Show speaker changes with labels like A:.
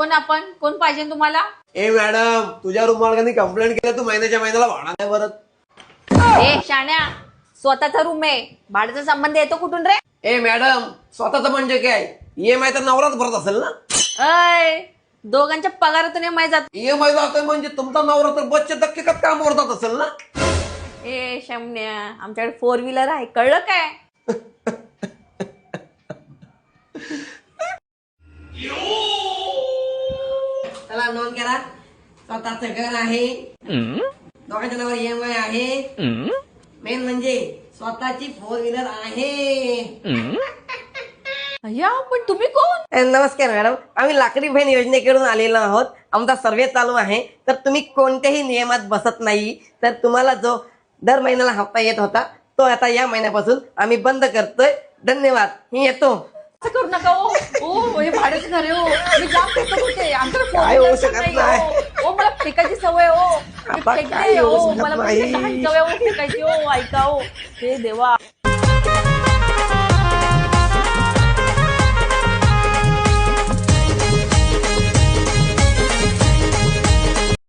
A: कोण आपण? कोण पाहिजे तुम्हाला?
B: ए मॅडम, तुझ्या रूम मालकांनी कंप्लेंट केलं, तू महिन्याच्या महिन्याला भाडा नाही भरत.
A: ए शाण्या, स्वतःचा रूम आहे, भाड्याचा संबंध येतो कुठून रे?
B: ए मॅडम, स्वतःच म्हणजे काय? EMI तर नवराच भरत असेल ना?
A: अय, दोघांच्या पगारातून EMI जात.
B: EMI जातोय म्हणजे तुमचा नवरा तर बचत दक्केकात काम करतात असेल ना?
A: ए शाम्या, आमच्याकडे 4 व्हीलर आहे, कळलं काय?
B: त्याला नोंद करा, स्वतःच घर आहे, दोघांच्या नावावर EMI आहे, मेन म्हणजे स्वतःची 4 व्हीलर आहे.
A: अय्या, पण तुम्ही कोण?
B: नमस्कार मॅडम, आम्ही लाकडी बहीण योजनेकडून आलेलो आहोत. आमचा सर्वे चालू आहे. तर तुम्ही कोणत्याही नियमात बसत नाही, तर तुम्हाला जो दर महिन्याला हप्ता येत होता तो आता या महिन्यापासून आम्ही बंद करतोय. धन्यवाद, मी येतो.
A: असं करू नका हो. ओ, हे भाड्याचं घर आहे हो. मी जाम फेकत होते. आमच्याकडे फोर
B: काय होऊ
A: व्हीलर
B: शकत
A: नाही
B: नाही.
A: हो. ओ, मला फेकायची सवय हो. मी
B: आता
A: फेकते
B: काय होऊ
A: हो.
B: शकत
A: मला
B: नाही.
A: म्हणजे लहान सवय हो फेकायची हो. ऐका हो. हे देवा.